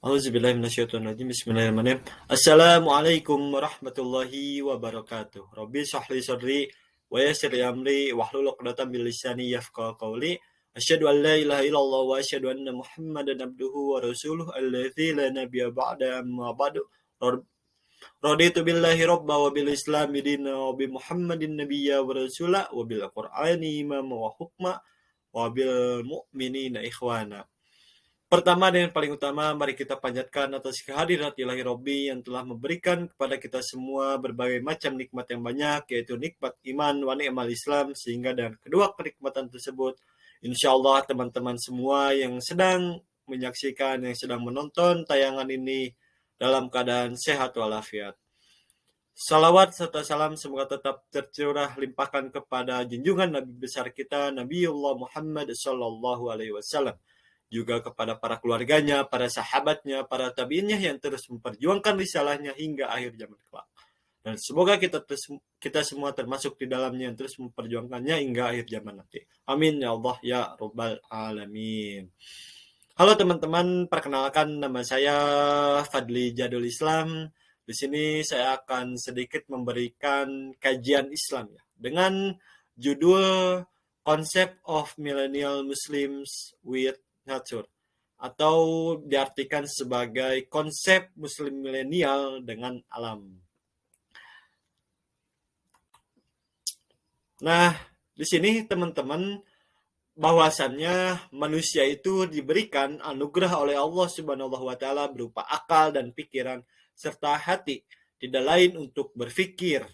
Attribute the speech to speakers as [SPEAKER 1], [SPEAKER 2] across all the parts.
[SPEAKER 1] Auzubillahi minasyaitonirrajim. Bismillahirrahmanirrahim. Assalamualaikum warahmatullahi wabarakatuh. Rabbi shrah li sadri wa yassir li amri wahlul 'uqdatam min lisani yafqahu qawli. Asyhadu an la ilaha illallah wa asyhadu anna Muhammadan abduhu wa rasuluhu alladzi la nabiyya ba'da amma ba'du. Raditu billahi rabba wa bil islami dina wa bi Muhammadin nabiyya wa rasula wa bil qur'ani imama wa hukma wa bil mu'minina ikhwana. Pertama dan yang paling utama, mari kita panjatkan atas kehadirat ilahi Rabbi yang telah memberikan kepada kita semua berbagai macam nikmat yang banyak, yaitu nikmat iman wa ni'mal Islam, sehingga dengan kedua kenikmatan tersebut, insya Allah teman-teman semua yang sedang menyaksikan, yang sedang menonton tayangan ini dalam keadaan sehat walafiat. Salawat serta salam semoga tetap tercurah limpahkan kepada junjungan Nabi besar kita, Nabiullah Muhammad sallallahu alaihi wasallam, juga kepada para keluarganya, para sahabatnya, para tabiinnya yang terus memperjuangkan risalahnya hingga akhir zaman kelak. Dan semoga kita semua termasuk di dalamnya yang terus memperjuangkannya hingga akhir zaman nanti. Amin ya Allah ya Rabbal Alamin. Halo teman-teman, perkenalkan nama saya Fadli Jadul Islam. Di sini saya akan sedikit memberikan kajian Islam ya, dengan judul Concept of Millennial Muslims with Nature, atau diartikan sebagai konsep muslim milenial dengan alam. Nah, di sini teman-teman, bahwasannya manusia itu diberikan anugerah oleh Allah Subhanahu wa taala berupa akal dan pikiran serta hati, tidak lain untuk berpikir.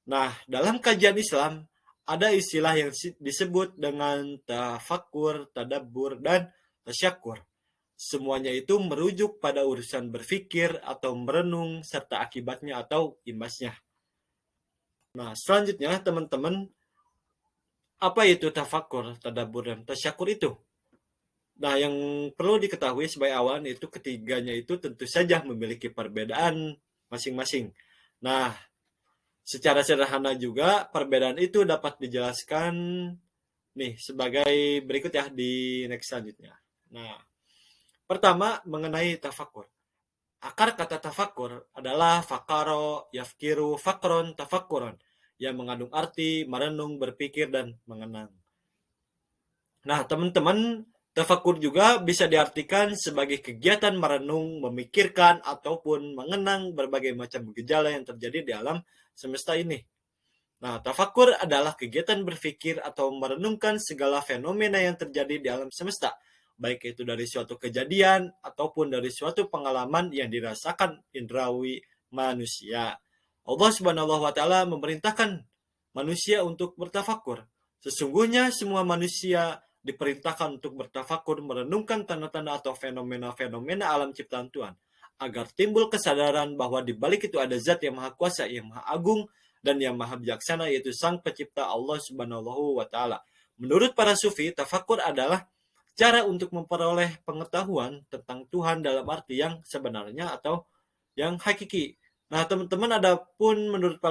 [SPEAKER 1] Nah, dalam kajian Islam ada istilah yang disebut dengan tafakkur, tadabbur, dan tasyakur. Semuanya itu merujuk pada urusan berpikir atau merenung serta akibatnya atau imbasnya. Nah, selanjutnya teman-teman, apa itu tafakkur, tadabbur, dan tasyakur itu? Nah, yang perlu diketahui sebagai awal itu ketiganya itu tentu saja memiliki perbedaan masing-masing. Nah, secara sederhana juga perbedaan itu dapat dijelaskan nih sebagai berikut ya di next selanjutnya. Nah, pertama mengenai tafakkur. Akar kata tafakkur adalah fakaro, yafkiru, fakron, tafakkuron, yang mengandung arti merenung, berpikir, dan mengenang. Nah, teman-teman, tafakkur juga bisa diartikan sebagai kegiatan merenung, memikirkan, ataupun mengenang berbagai macam gejala yang terjadi di alam semesta ini. Nah, tafakkur adalah kegiatan berpikir atau merenungkan segala fenomena yang terjadi di alam semesta, baik itu dari suatu kejadian ataupun dari suatu pengalaman yang dirasakan indrawi manusia. Allah Subhanahu wa taala memerintahkan manusia untuk bertafakkur. Sesungguhnya semua manusia diperintahkan untuk bertafakkur, merenungkan tanda-tanda atau fenomena-fenomena alam ciptaan Tuhan, agar timbul kesadaran bahwa di balik itu ada zat yang maha kuasa, yang maha agung, dan yang maha bijaksana, yaitu sang pencipta Allah Subhanahu wa taala. Menurut para sufi, tafakkur adalah cara untuk memperoleh pengetahuan tentang Tuhan dalam arti yang sebenarnya atau yang hakiki. Nah, teman-teman, adapun menurut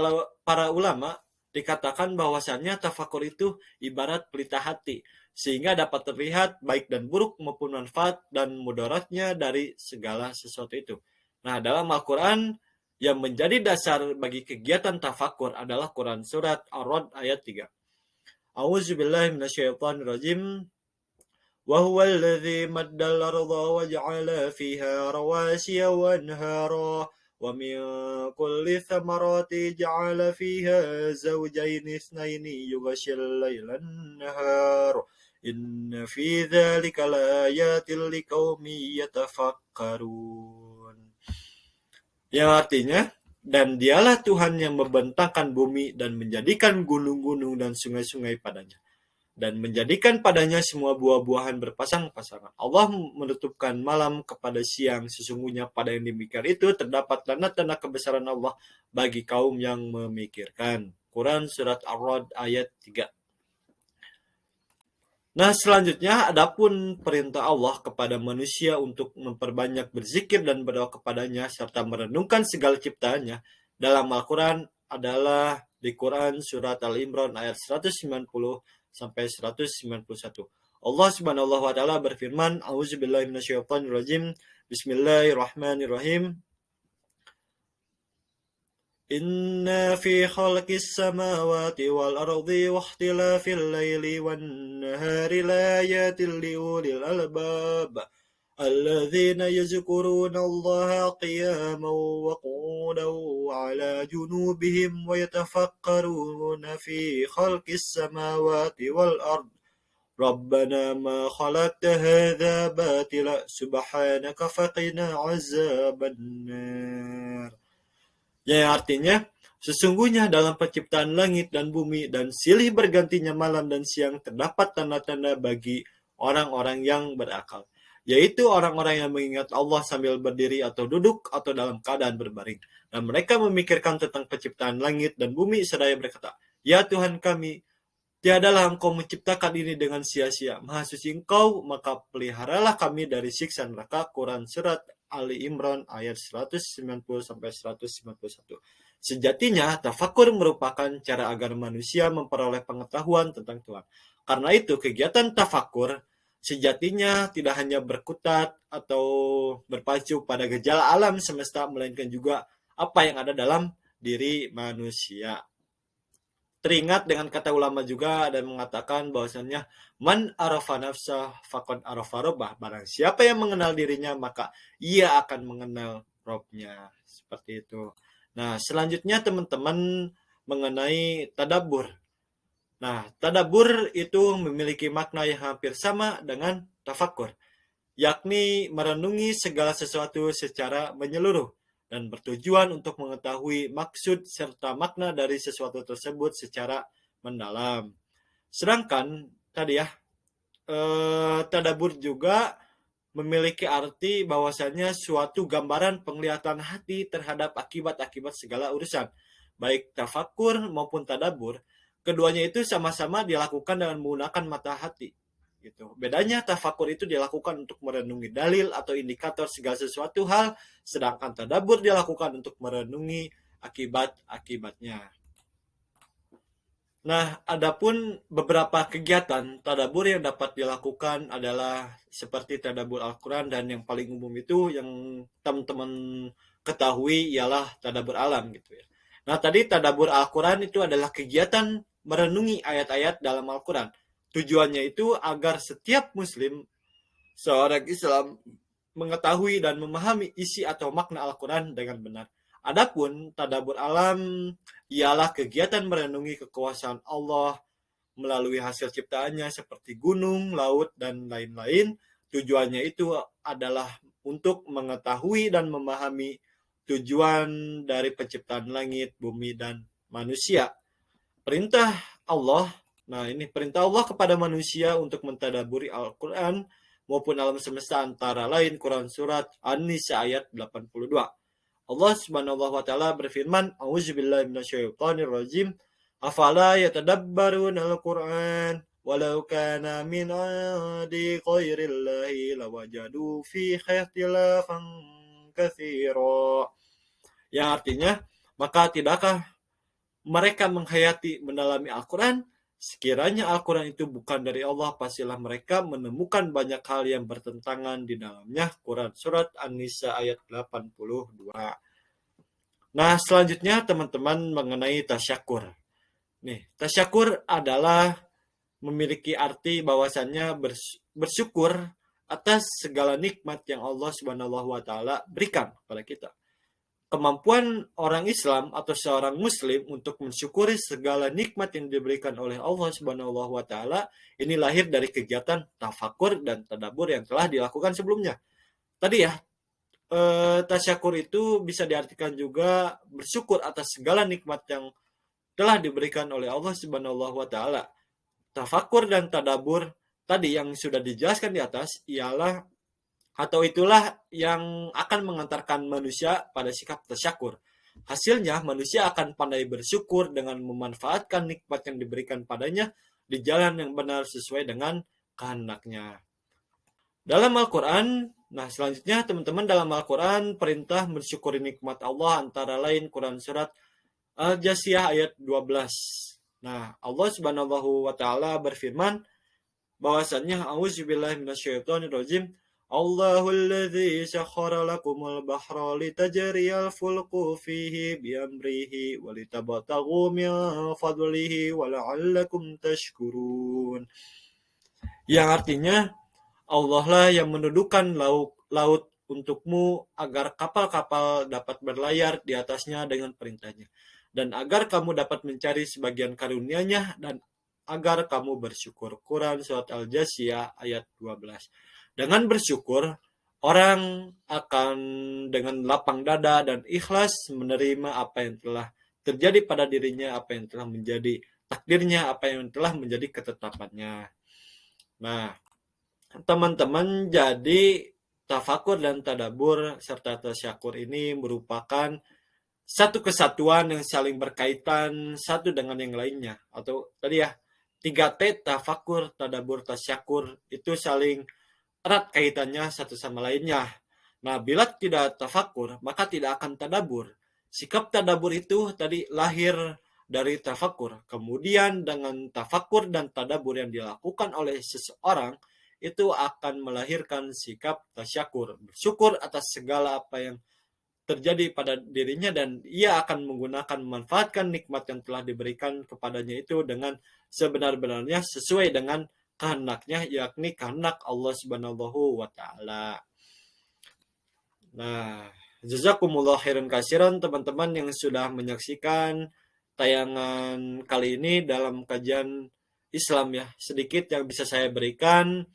[SPEAKER 1] para ulama dikatakan bahwasannya tafakkur itu ibarat pelita hati, sehingga dapat terlihat baik dan buruk maupun manfaat dan mudaratnya dari segala sesuatu itu. Nah, dalam Al-Quran yang menjadi dasar bagi kegiatan tafakkur adalah Quran Surat Ar-Ra'd ayat 3. A'udzubillahi minasyaitonirrajim. وَهُوَ الَّذِي مَدَّ الْأَرْضَ وَجَعَلَ فِيهَا رَوَاسِيَ وَأَنْهَارًا وَمِنْ كُلِّ الثَّمَرَاتِ جَعَلَ فِيهَا زَوْجَيْنِ اثْنَيْنِ يُغْشِي اللَّيْلَ النَّهَارَ إِنَّ فِي ذَلِكَ لَآيَاتٍ لِقَوْمٍ يَتَفَكَّرُونَ. Yang artinya, dan dialah Tuhan yang membentangkan bumi dan menjadikan gunung-gunung dan sungai-sungai padanya, dan menjadikan padanya semua buah-buahan berpasang-pasangan. Allah menutupkan malam kepada siang. Sesungguhnya pada yang demikian itu terdapat tanda-tanda kebesaran Allah bagi kaum yang memikirkan. Quran Surat Ar-Ra'd ayat 3. Nah, selanjutnya adapun perintah Allah kepada manusia untuk memperbanyak berzikir dan berdoa kepadanya serta merenungkan segala ciptaannya dalam Al-Quran adalah di Quran Surat Al-Imran ayat 190 sampai 191. Allah Subhanahu wa taala berfirman, A'udzubillahi minasyaitonirrajim. Bismillahirrahmanirrahim. Inna fi khalqis samawati wal ardi wa ikhtilafil laili wan nahari laayatin liulil albab الذين يذكرون الله قياما وقعودا وعلى جنوبهم ويتفكرون في خلق السماوات والأرض ربنا ما خلقت هذا باطلا سبحانك فقنا عذاب النار. Yang artinya, sesungguhnya dalam penciptaan langit dan bumi dan silih bergantinya malam dan siang terdapat tanda-tanda bagi orang-orang yang berakal, yaitu orang-orang yang mengingat Allah sambil berdiri atau duduk atau dalam keadaan berbaring. Dan mereka memikirkan tentang penciptaan langit dan bumi seraya berkata, Ya Tuhan kami, tiadalah Engkau menciptakan ini dengan sia-sia. Maha suci Engkau, maka peliharalah kami dari siksa neraka. Quran Surat Ali Imran ayat 190-191. Sejatinya, tafakur merupakan cara agar manusia memperoleh pengetahuan tentang Tuhan. Karena itu, kegiatan tafakur sejatinya tidak hanya berkutat atau berpacu pada gejala alam semesta, melainkan juga apa yang ada dalam diri manusia. Teringat dengan kata ulama juga dan mengatakan bahwasannya man arafa nafsah faqad arafa rabbah. Barang siapa yang mengenal dirinya maka ia akan mengenal Robnya. Seperti itu. Nah, selanjutnya teman-teman mengenai tadabbur. Nah, tadabbur itu memiliki makna yang hampir sama dengan tafakur, yakni merenungi segala sesuatu secara menyeluruh dan bertujuan untuk mengetahui maksud serta makna dari sesuatu tersebut secara mendalam. Sedangkan tadi ya, tadabbur juga memiliki arti bahwasanya suatu gambaran penglihatan hati terhadap akibat-akibat segala urusan, baik tafakur maupun tadabbur. Keduanya itu sama-sama dilakukan dengan menggunakan mata hati. Gitu. Bedanya tafakur itu dilakukan untuk merenungi dalil atau indikator segala sesuatu hal, sedangkan tadabbur dilakukan untuk merenungi akibat-akibatnya. Nah, adapun beberapa kegiatan tadabbur yang dapat dilakukan adalah seperti tadabbur Al-Quran, dan yang paling umum itu yang teman-teman ketahui ialah tadabbur alam gitu ya. Nah, tadi tadabbur Al-Quran itu adalah kegiatan merenungi ayat-ayat dalam Al-Quran. Tujuannya itu agar setiap muslim, seorang Islam, mengetahui dan memahami isi atau makna Al-Quran dengan benar. Adapun tadabbur alam ialah kegiatan merenungi kekuasaan Allah melalui hasil ciptaannya seperti gunung, laut, dan lain-lain. Tujuannya itu adalah untuk mengetahui dan memahami tujuan dari penciptaan langit, bumi, dan manusia. Perintah Allah, nah ini perintah Allah kepada manusia untuk mentadaburi Al-Quran maupun alam semesta antara lain Quran Surat An-Nisa ayat 82. Allah Subhanahu wa taala berfirman, A'udzubillahi minasyaitonirrajim. Afala yatadabbaruna al-Qur'an walau kana min 'indi ghairillahi lawajadu fi ikhtilafan katsira. Yang artinya, maka tidakkah mereka menghayati mendalami Al-Quran? Sekiranya Al-Quran itu bukan dari Allah, pastilah mereka menemukan banyak hal yang bertentangan di dalamnya. Quran Surat An-Nisa ayat 82. Nah, selanjutnya teman-teman mengenai tasyakur. Nih, tasyakur adalah memiliki arti bahwasannya bersyukur atas segala nikmat yang Allah Subhanahu wa taala berikan kepada kita. Kemampuan orang Islam atau seorang muslim untuk mensyukuri segala nikmat yang diberikan oleh Allah Subhanahu wa taala ini lahir dari kegiatan tafakur dan tadabbur yang telah dilakukan sebelumnya. Tadi ya, tasyakur itu bisa diartikan juga bersyukur atas segala nikmat yang telah diberikan oleh Allah Subhanahu wa taala. Tafakur dan tadabbur tadi yang sudah dijelaskan di atas ialah atau itulah yang akan mengantarkan manusia pada sikap tasyakur. Hasilnya, manusia akan pandai bersyukur dengan memanfaatkan nikmat yang diberikan padanya di jalan yang benar sesuai dengan kehendaknya. Dalam Al-Quran, nah selanjutnya teman-teman, dalam Al-Quran perintah mensyukuri nikmat Allah antara lain Quran Surat Al-Jasiyah ayat 12. Nah, Allah Subhanahu wa taala berfirman bahwasannya A'udzubillahi minasyaitonirrajim. Allahul ladzi sakhkhara lakumul bahra litajriyal fulku fihi biamrihi walitabtaghu min fadlihi wala'allakum tashkurun. Yang artinya Allah lah yang menundukkan laut untukmu agar kapal-kapal dapat berlayar di atasnya dengan perintahnya. Dan agar kamu dapat mencari sebagian karunia-Nya dan agar kamu bersyukur. Quran Surat Al-Jasiyah ayat 12. Dengan bersyukur, orang akan dengan lapang dada dan ikhlas menerima apa yang telah terjadi pada dirinya, apa yang telah menjadi takdirnya, apa yang telah menjadi ketetapannya. Nah, teman-teman, jadi tafakur dan tadabur serta tasyakur ini merupakan satu kesatuan yang saling berkaitan satu dengan yang lainnya. Atau tadi ya, 3T, tafakur, tadabur, tasyakur, itu saling erat kaitannya satu sama lainnya. Nah, bila tidak tafakur, maka tidak akan tadabur. Sikap tadabur itu tadi lahir dari tafakur. Kemudian dengan tafakur dan tadabur yang dilakukan oleh seseorang, itu akan melahirkan sikap tasyakur. Bersyukur atas segala apa yang terjadi pada dirinya dan ia akan menggunakan memanfaatkan nikmat yang telah diberikan kepadanya itu dengan sebenar-benarnya sesuai dengan kehendaknya, yakni kehendak Allah Subhanahu wa taala. Nah, jazakumullah khairan katsiran teman-teman yang sudah menyaksikan tayangan kali ini dalam kajian Islam ya. Sedikit yang bisa saya berikan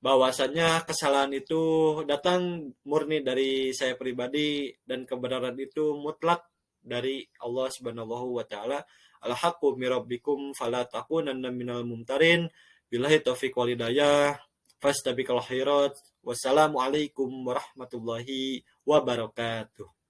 [SPEAKER 1] bahwasannya kesalahan itu datang murni dari saya pribadi dan kebenaran itu mutlak dari Allah Subhanahu wa taala. Al-haqqu min rabbikum fala takunanna minal mumtarin. Billahi taufiq wal hidayah. Fastabiqul khairat. Wassalamualaikum warahmatullahi wabarakatuh.